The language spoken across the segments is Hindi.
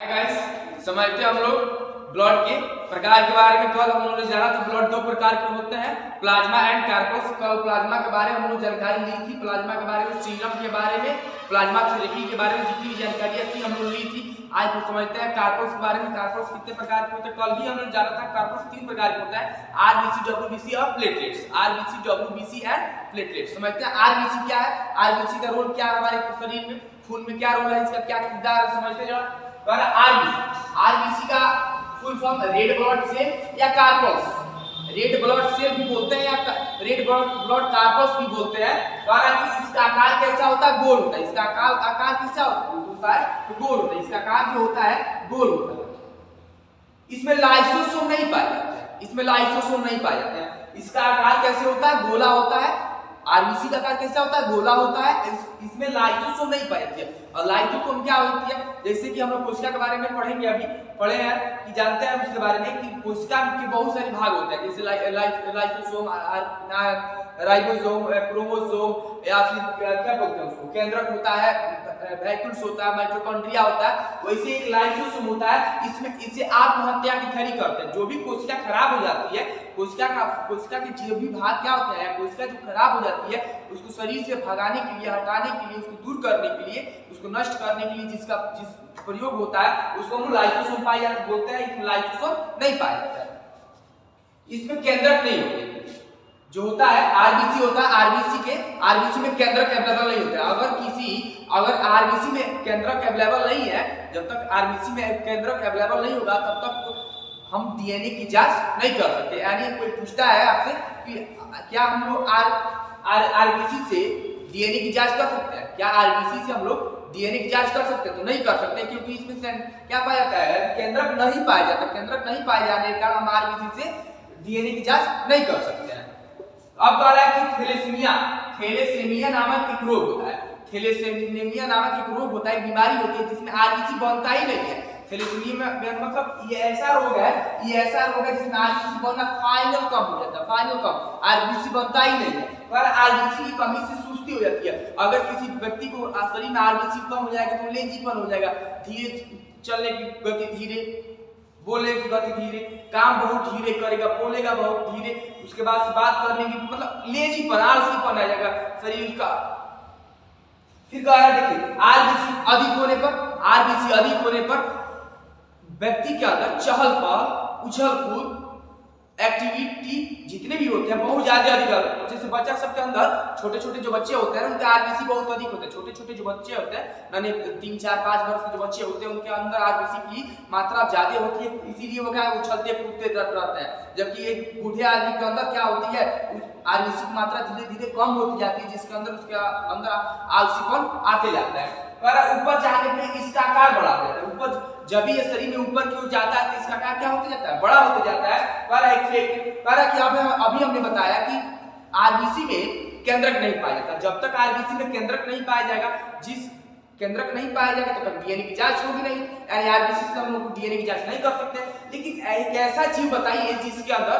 गाइस समझते हम लोग ब्लड के प्रकार के बारे में। कल हम लोगों ने जाना था ब्लड दो प्रकार के होते हैं, प्लाज्मा एंड कार्पस। कल प्लाज्मा के बारे में हम लोग जानकारी ली थी, प्लाज्मा के बारे में, सीरम के बारे में, प्लाज्मा थेरेपी के बारे में जितनी भी जानकारियां थी हम लोग ली थी। आज तो समझते हैं कार्पस के बारे में। कार्पस कितने प्रकार के होते हैं? कल भी हम लोग जाना था कार्पस 3 प्रकार के होता है, आरबीसी, डब्ल्यूबीसी और platelets. RBC, WBC and platelets. समझते हैं आरबीसी क्या है, आरबीसी का रोल क्या है हमारे शरीर में, खून में क्या रोल है, इसका क्या किरदार है, समझते हैं जरा। आरबीसी का full form red blood cell या कार्पस। रेड ब्लड सेल भी बोलते हैं या रेड ब्लड कार्पस भी बोलते हैं। इसका आकार कैसा होता है? गोल होता है। इसका आकार कैसा होता है? गोल होता है। इसका आकार जो होता है गोल होता है। इसमें लाइसोसोम नहीं पाए जाते हैं, इसमें लाइसोसोम नहीं पाए जाते हैं। इसका आकार कैसे होता है? गोला होता है। आरबीसी का आकार कैसा होता है? गोला होता है। इसमें लाइसोसोम नहीं पाई जाती है। और लाइसोसोम क्या होती है? जैसे कि हम लोग कोशिका के बारे में पढ़ेंगे, अभी पढ़े हैं कि जानते हैं उसके बारे में कि कोशिका के बहुत सारे भाग होते हैं, जैसे लाइसोसोम, राइबोसोम, क्रोमोसोम, या फिर क्या बोलते हैं उसको, केंद्रक होता है, वैक्यूल्स होता है, माइटोकॉन्ड्रिया होता है। वैसे एक लाइसोसोम होता है, इसमें इसे आत्महत्या की खड़ी करते हैं। जो भी कोशिका खराब हो जाती है, कोशिका के जो भी भाग क्या होते हैं, कोशिका जो खराब हो जाती है उसको शरीर से भगाने के लिए, हटाने के लिए, उसको दूर करने के लिए, उसको नष्ट करने के लिए जिस प्रयोग होता है उसको हम लाइसोसोम पाए जाते बोलते हैं। इसमें लाइसोसोम नहीं पाया जाता है, इसमें केंद्रक नहीं होते। जो होता है आरबीसी होता है, आरबीसी में केंद्रक अवेलेबल नहीं होता है। अगर आरबीसी में केंद्रक अवेलेबल नहीं है, जब तक आरबीसी में केंद्रक अवेलेबल नहीं होगा तब तक हम डीएनए की जांच नहीं कर सकते। यानी कोई पूछता है आपसे कि क्या हम लोग आरबीसी से डीएनए की जांच कर सकते हैं? क्या आरबीसी से हम लोग डीएनए की जांच कर सकते हैं? तो नहीं कर सकते, क्योंकि इसमें क्या पाया जाता है? केंद्रक नहीं पाया जाता। केंद्रक नहीं पाए जाने के कारण हम आरबीसी से डीएनए की जांच नहीं कर सकते हैं। अब कह रहा है कि थैलेसीमिया नामक एक रोग होता है। थैलेसीमिया नामक एक रोग होता है, बीमारी होती है जिसमें आरबीसी बनता ही नहीं है। थैलेसीमिया में मतलब ये ऐसा रोग है जिसमें आरबीसी बनना फाइनल कम हो जाता है, फाइनल कम, आरबीसी बनता ही नहीं है। पर आरबीसी की कमी से सुस्ती हो जाती है। अगर किसी व्यक्ति को शरीर में आरबीसी कम हो जाएगा तो लेजीपन हो जाएगा, धीरे चलने की गति धीरे, बोलने की गति धीरे, काम बहुत धीरे करेगा, बोलेगा बहुत धीरे, उसके बाद बात करने की मतलब लेजीपन, आलसीपन आ जाएगा शरीर का। फिर कह रहा है देखिए, आरबीसी अधिक होने पर व्यक्ति के अंदर चहल पहल, उछल कूद, एक्टिविटी जितने भी होते हैं बहुत ज्यादा अधिक। जैसे बच्चा सबके अंदर छोटे छोटे जो बच्चे होते हैं उनके आरबीसी बहुत अधिक होते हैं। छोटे छोटे जो बच्चे होते हैं, यानी 3, 4, 5 वर्ष के जो बच्चे होते हैं उनके अंदर आरबीसी की मात्रा ज्यादा होती है, इसीलिए वो क्या उछलते कूदते रहते हैं। जबकि एक बूढ़े आदमी के अंदर क्या होती है, आरबीसी की मात्रा धीरे धीरे कम होती जाती है, जिसके अंदर उसके अंदर आलसीपन आते जाता है। ऊपर जाने पे इसका आकार बढ़ा देता है। ऊपर जब भी ये शरीर में ऊपर की ओर जाता है तो इसका आकार क्या होते जाता है? बड़ा होते जाता है। कि अभी हमने बताया कि आरबीसी में केंद्रक नहीं पाया जाता। जब तक आरबीसी में केंद्रक नहीं पाया जाएगा, जिस केंद्रक नहीं पाया जाएगा तब तक डीएनए की जांच होगी नहीं। यानी आरबीसी से हम लोग डीएनए की जांच नहीं कर सकते। लेकिन एक ऐसा जीव बताइए जिसके अंदर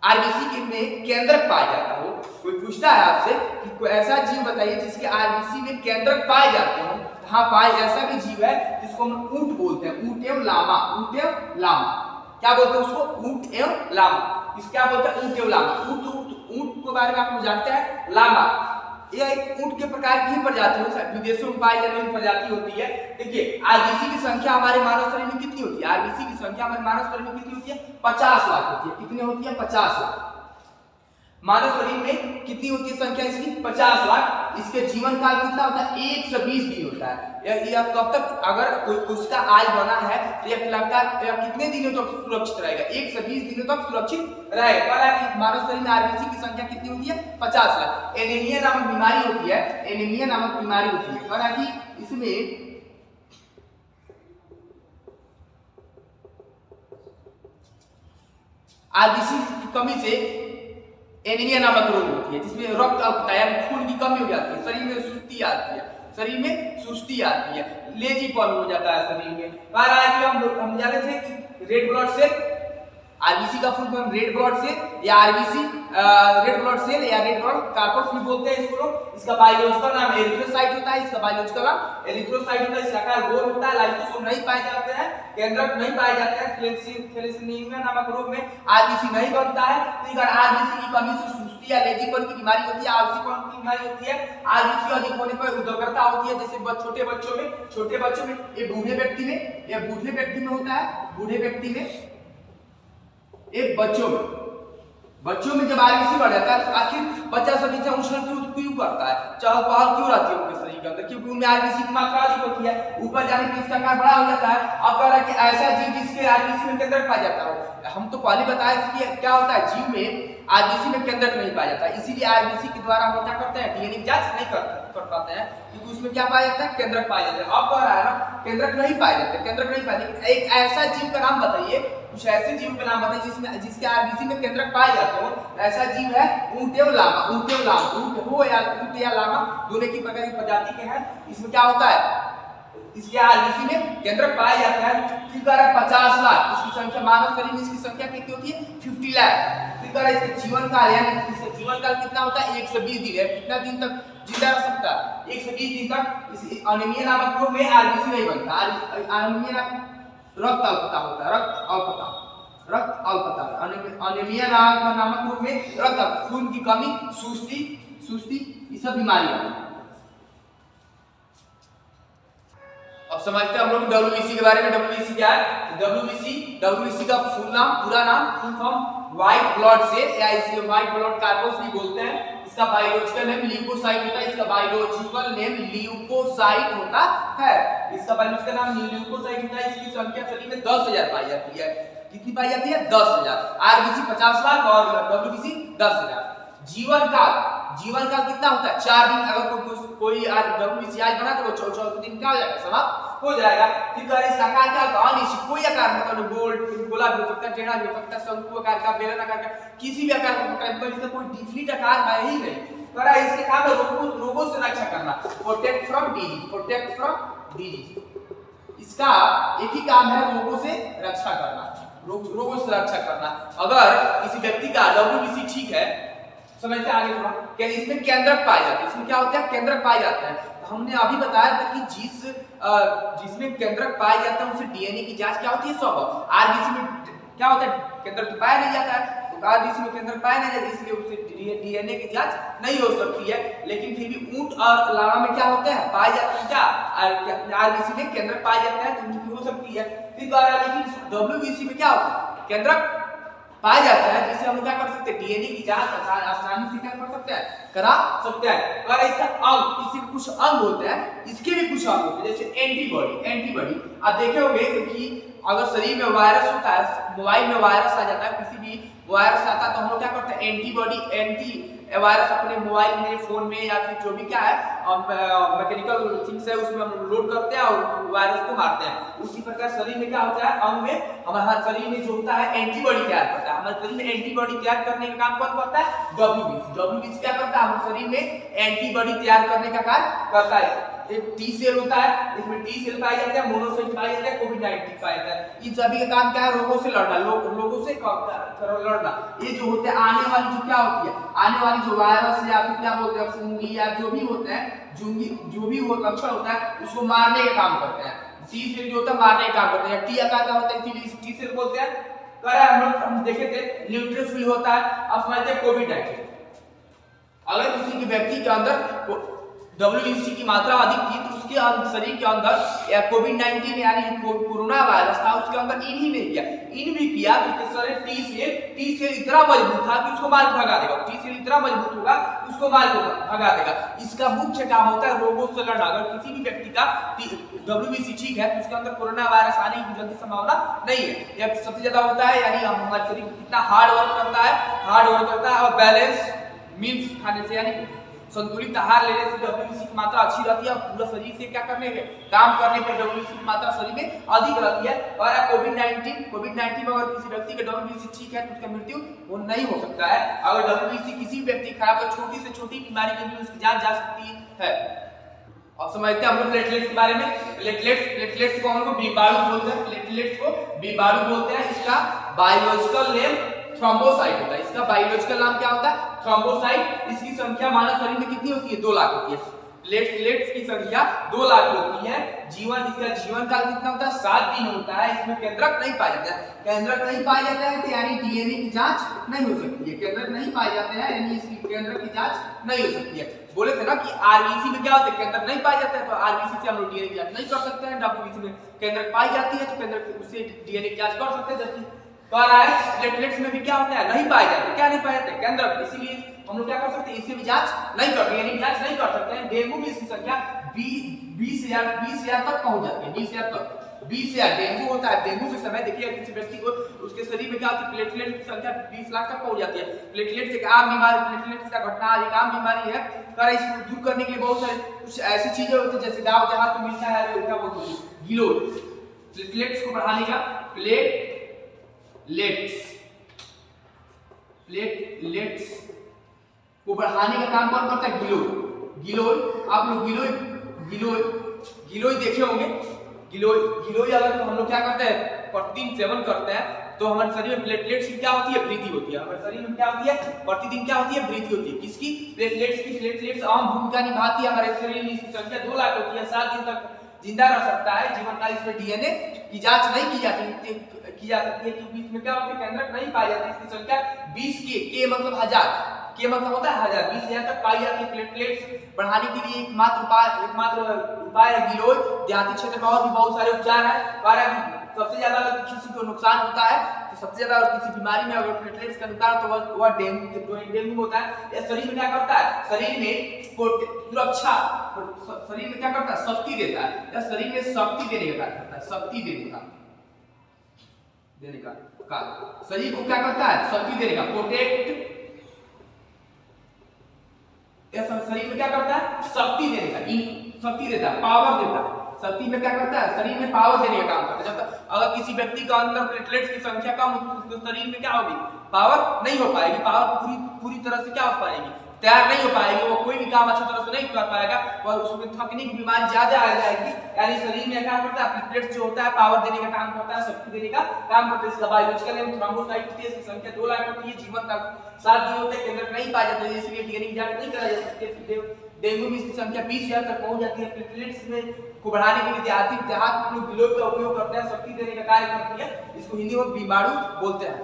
आरबीसी में केंद्रक पाया जाता हो। कोई पूछता है आपसे कि कोई ऐसा जीव बताइए जिसके आरबीसी में केंद्रक पाए जाते हो। हाँ, पाए ऐसा भी जीव है जिसको हम ऊंट बोलते हैं, ऊंट एवं लामा। क्या बोलते हैं उसको? ऊंट एवं लामा। इस क्या बोलते हैं? ऊंट एवं लामा। ऊंट के बारे में आप लोग जानते हैं, लामा यह एक ऊंट के प्रकार की ही प्रजाति है, विदेशों में पाई जाने वाली प्रजाति होती है। देखिए, आरबीसी की संख्या हमारे मानव शरीर में कितनी होती है? आरबीसी की संख्या हमारे मानव शरीर में कितनी होती है? 50 लाख होती है। कितनी होती है? 50 लाख। मानव शरीर में कितनी होती है संख्या इसकी? 50 लाख। इसके जीवन काल कितना होता है? 120 दिन होता है। यह कब तक, अगर कोई कोशिका आज बना है तो यह लगातार कितने दिनों तक सुरक्षित रहेगा? 120 दिनों तक सुरक्षित रहेगा। मानव शरीर में आरबीसी की संख्या कितनी होती है? 50 लाख। एनीमिया नामक बीमारी होती है, एनीमिया नामक बीमारी होती है। और कि इसमें आरबीसी की कमी से एनीमिया नामक रोग होती है, जिसमें रक्त अल्पता यानी खून की कमी हो जाती है, शरीर में सुस्ती आती है, लेजीपन हो जाता है शरीर में। हम जाने थे कि रेड ब्लड सेल आरबीसी का full form red blood cell या आरबीसी रेड ब्लड सेल या रेड ब्लड कार्पोस बोलते हैं इसको लोग। इसका बायोलॉजिकल नाम एरिथ्रोसाइट होता है, इसका बायोलॉजिकल नाम एरिथ्रोसाइट होता है। इसका आकार गोल होता है, लाइसोसोम नहीं पाए जाते हैं, केंद्रक नहीं पाए जाते हैं, थैलेसीमिया नामक रोग में आरबीसी नहीं बनता है। तो अगर आरबीसी की कमी से सुस्ती या लेजीपन की बीमारी होती है, आलसीपन की बीमारी होती है, आरबीसी अधिक होने पर उदग्रता होती है, जैसे छोटे बच्चों में, ये बूढ़े व्यक्ति में होता है, बूढ़े व्यक्ति में, एक बच्चों में जब आरबीसी बढ़ जाता है तो आखिर बच्चा सब इतना उछल क्यों करता है, चहल पहल क्यों रहती है उनके शरीर के अंदर, क्योंकि उनमें आरबीसी की मात्रा अधिक होती है। ऊपर जाने पर इसका आकार बड़ा हो जाता है। अब कह रहा है कि ऐसा जीव जिसके आरबीसी में केंद्रक पाया जाता हो, हम तो पहले बताए कि क्या होता है, जीव में आरबीसी में केंद्रक नहीं पाया जाता, इसीलिए आरबीसी के द्वारा हम क्या करते हैं, डीएनए की जांच नहीं कर पाते हैं, क्योंकि उसमें क्या पाया जाता है, केंद्रक पाया जाता है। अब कह रहा है ना केंद्रक नहीं पाए जाते, एक ऐसा जीव का नाम बताइए, कुछ ऐसे जीव का नाम बताइए जिसके आरबीसी में केंद्रक पाए जाते हो। ऐसा जीव है ऊंट या लामा, ऊंट या लामा दोनों की प्रकार की प्रजाति के हैं। इसमें क्या होता है, इसके आरबीसी में केंद्रक पाया जाता है। फिर 50 लाख इसकी संख्या, मानव शरीर में इसकी संख्या कितनी होती है, 50 लाख। फिर इसके जीवन काल, यानी इसका जीवन काल कितना होता है, 120 दिन है। कितना दिन तक जिंदा रह सकता है, 120 दिन तक। इस अनीमिया नामक रोग में आरबीसी नहीं बनता। अनीमिया रक्त अल्पता होता है, रक्त अल्पता। अनीमिया नामक रोग में रक्त, खून की कमी, सुस्ती ये सब बीमारियां हैं। अब समझते हैं हम लोग डब्ल्यूबीसी के बारे में। डब्ल्यूबीसी क्या है, डब्ल्यूबीसी का पूरा नाम full form white blood cell या इसे व्हाइट ब्लड कार्पोस भी बोलते हैं। इसका बायोलॉजिकल नेम ल्यूकोसाइट होता है, इसका बायोलॉजिकल नेम ल्यूकोसाइट होता है, इसका बायोलॉजिकल नाम ल्यूकोसाइट होता है। इसकी संख्या शरीर में 10,000 पाई जाती है। कितनी पाई जाती है, 10,000। आरबीसी 50 लाख और डब्ल्यूबीसी 10,000। जीवन काल कितना होता है, 4 दिन। अगर कोई डब्ल्यूबीसी आज बना तो 14 दिन क्या हो जाएगा, समाप्त हो जाएगा। फिर इसका आकार क्या होता है, अनिश्चित, कोई आकार मतलब गोला भी हो सकता है, टेढ़ा भी हो सकता है, शंकु आकार का, बेलन आकार का, किसी भी आकार का, इसका कोई डिफिनिट आकार है ही नहीं। करा इसके काम है रोगों से रक्षा करना, प्रोटेक्ट फ्रॉम डिजीज। इसका एक ही काम है, रोगों से रक्षा करना। अगर किसी व्यक्ति का डब्ल्यूबीसी ठीक है, समझते आगे थोड़ा, क्या इसमें केंद्रक पाए जाते हैं। इसमें क्या होता है, केंद्रक पाए जाते हैं। तो हमने अभी बताया था कि जिसमें केंद्रक पाए जाते हैं उसे डीएनए की जांच क्या होती है, सब। आरबीसी में क्या होता है, केंद्रक तो पाया नहीं जाता है, तो आरबीसी में केंद्रक पाया नहीं जाता, इसलिए उसे डीएनए की जांच नहीं हो सकती है। लेकिन फिर भी ऊंट और लामा में क्या होते हैं, पाए जाते हैं, क्या आरबीसी में केंद्रक पाए जाते हैं, तो उनकी हो सकती है। फिर लेकिन डब्ल्यूबीसी में क्या होता है, केंद्रक पाया जाता है, जिससे हम क्या कर सकते हैं, डीएनए की जांच आसानी से क्या कर सकते हैं, करा सकते हैं। और ऐसा अंग, इसके कुछ अंग होते हैं, इसके भी कुछ अंग होते हैं, जैसे एंटीबॉडी। आप देखे होंगे कि अगर शरीर में वायरस होता है, मोबाइल में वायरस आ जाता है, किसी भी वायरस आता है, तो हम लोग क्या करते हैं, एंटी वायरस अपने मोबाइल में, फोन में या फिर जो भी क्या है मैकेनिकल थिंग्स है उसमें हम लोड करते हैं और वायरस को मारते हैं। उसी प्रकार शरीर में क्या होता है, अंग में, हमारे शरीर में जो होता है एंटीबॉडी तैयार करता है। हमारे शरीर में एंटीबॉडी तैयार करने का काम कौन करता है, डब्ल्यूबीसी क्या करता है, हमारे शरीर में एंटीबॉडी तैयार करने का कार्य करता है। एक टी सेल होता है, इसमें टी सेल पाए जाते हैं, मोनोसाइट पाए जाते हैं, कोविड-19 पाए जाते हैं। इन सभी का काम क्या है, रोगों से लड़ना, लोगों से लड़ना। ये जो होते हैं आने वाली जो क्या होती है, आने वाली जो वायरस या फिर क्या बोलते हैं, फंगी या जो भी होते हैं, जो भी वो लक्षण होता है उसको मारने का काम करते हैं। टी सेल जो होता है मारने का काम करते हैं, टी आकार का होता है इसीलिए टी सेल बोलते हैं। हम देखे थे न्यूट्रोफिल होता है। अब समझते हैं कोविड-19। अगर किसी व्यक्ति के अंदर डब्ल्यूबीसी की मात्रा अधिक थी तो उसके शरीर के अंदर या कोविड-19 यानी कोरोना वायरस था, उसके अंदर इन ही नहीं किया, इन भी किया तो उसके शरीर टी सेल इतना मजबूत था कि उसको मार भगा देगा। टी सेल इतना मजबूत होगा उसको मार भगा देगा। इसका मुख्य काम होता है रोगों से लड़ना। अगर किसी भी व्यक्ति का डब्ल्यूबीसी ठीक है तो उसके अंदर कोरोना वायरस आने की जल्दी संभावना नहीं है। यह सबसे ज्यादा होता है, यानी हमारे शरीर कितना हार्ड वर्क करता है और बैलेंस मील्स खाने से, यानी संतुलित आहार लेने से डब्ल्यूबीसी की मात्रा अच्छी रहती है और पूरा शरीर से क्या करने के काम करने पर डब्ल्यूबीसी की मात्रा शरीर में अधिक रहती है। और कोविड-19 में अगर किसी व्यक्ति का डब्ल्यूबीसी ठीक है तो उसका मृत्यु वो नहीं हो सकता है। अगर डब्ल्यूबीसी किसी व्यक्ति खराब है, छोटी से छोटी बीमारी के भी उसकी जान जा सकती है। और समझते हैं हम लोग प्लेटलेट्स के बारे में। प्लेटलेट्स को हम लोग बीमाणु बोलते हैं, प्लेटलेट्स को बीमाणु बोलते हैं। इसका बायोलॉजिकल नेम थ्रोम्बोसाइट होता है। इसका बायोलॉजिकल नाम क्या होता है? थ्रोम्बोसाइट। इसकी संख्या मानव शरीर में कितनी होती है? 2 लाख होती है। प्लेटलेट्स की संख्या 2 लाख होती है। इसका जीवन काल कितना होता है? 7 दिन होता है। इसमें केंद्रक नहीं पाया जाता है। केंद्रक नहीं पाए जाते हैं तो यानी डीएनए की जांच नहीं हो सकती है। केंद्रक नहीं पाए जाते हैं यानी इसकी केंद्रक की जांच नहीं हो सकती है। बोले थे ना कि आरबीसी में क्या होता है? केंद्रक नहीं पाए जाते हैं तो आरबीसी से हम लोग डीएनए की जांच नहीं कर सकते हैं। डब्ल्यूबीसी में केंद्रक पाई जाती है तो केंद्रक उससे डीएनए की जांच कर सकते हैं। जबकि कह रहा है प्लेटलेट्स में भी क्या होता है? नहीं पाए जाते। क्या नहीं पाए जाते? केंद्रक। इसीलिए हम लोग क्या कर सकते हैं? इससे भी जांच नहीं कर डीएनए की जांच नहीं कर सकते हैं। डेंगू में इसकी संख्या 20,000 तक पहुंच जाती है। 20,000 तक 20,000 डेंगू होता है। डेंगू के समय देखिए किसी व्यक्ति को उसके शरीर में क्या होती है? प्लेटलेट की संख्या 20 लाख तक पहुंच जाती है। प्लेटलेट्स एक आम बीमारी, प्लेटलेट्स का घटना एक आम बीमारी है। कर इसको दूर करने के लिए बहुत सारे कुछ ऐसी चीजें होती है जैसे गांव देहात में मिलता है क्या बोलते हैं? गिलोय। प्लेटलेट्स को बढ़ाने का प्लेटलेट्स को बढ़ाने का काम कौन करता है? गिलोय। आप लोग गिलोय देखे होंगे। गिलोय अगर तो हम लोग क्या करते हैं? प्रतिदिन सेवन करते हैं तो हमारे शरीर में प्लेटलेट्स की क्या होती है? वृद्धि होती है। हमारे शरीर में क्या होती है? प्रतिदिन क्या होती है? वृद्धि होती है। किसकी? प्लेटलेट्स की। प्लेटलेट्स अहम भूमिका निभाती है हमारे शरीर में। इसकी संख्या 2 लाख होती है। 7 दिन तक जिंदा रह सकता है। जीवन काल इसमें डीएनए की जांच नहीं की जा सकती है क्योंकि इसमें क्या होता है? केंद्रक नहीं पाए जाते। इसकी संख्या 20 के मतलब 1000 के मतलब होता है 1000, 20,000 तक पाई जाती है। प्लेटलेट्स बढ़ाने के लिए एकमात्र उपाय है गिलोय। देहाती क्षेत्र में और भी बहुत सारे उपचार हैं। सबसे ज्यादा अगर किसी को नुकसान होता है तो सबसे ज्यादा अगर किसी बीमारी में अगर प्लेटलेट्स का नुकसान तो वह डेंगू होता है। यह शरीर में क्या करता है? शरीर में सुरक्षा, शरीर में क्या करता है? शक्ति देता है। यह शरीर में शक्ति देने का कार्य करता है। शक्ति देने का शरीर को क्या करता है? शक्ति देने का, प्रोटेक्ट। शरीर में क्या करता है? शक्ति देने का, शक्ति देता है, पावर देता है। शक्ति में क्या करता है? शरीर में पावर देने का काम करता है। जब तक अगर किसी व्यक्ति का अंदर प्लेटलेट्स की संख्या कम होगी तो शरीर में क्या होगी? पावर नहीं हो पाएगी। पावर पूरी तरह से क्या हो पाएगी? तैयार नहीं हो पाएगी। वो कोई भी काम अच्छी तरह से नहीं कर पाएगा और उसमें थकने की बीमारी ज्यादा आ जाएगी। यानी शरीर में क्या करता है? प्लेटलेट्स जो होता है पावर देने का काम करता है, शक्ति देने का काम करता है। इसका बायोलॉजिकल नेम थ्रोम्बोसाइट होती है। इसकी संख्या 2 लाख होती है। जीवन काल 7 दिन होते हैं। केंद्रक नहीं पाए जाते इसलिए डीएनए की जांच नहीं कराई जा सकती। डेंगू में इसकी संख्या 20,000 तक पहुंच जाती है। प्लेटलेट्स में को बढ़ाने के लिए देहात में लोग गिलोय का उपयोग करते हैं। शक्ति देने का कार्य करती है। इसको हिंदी में बीमाणु बोलते हैं।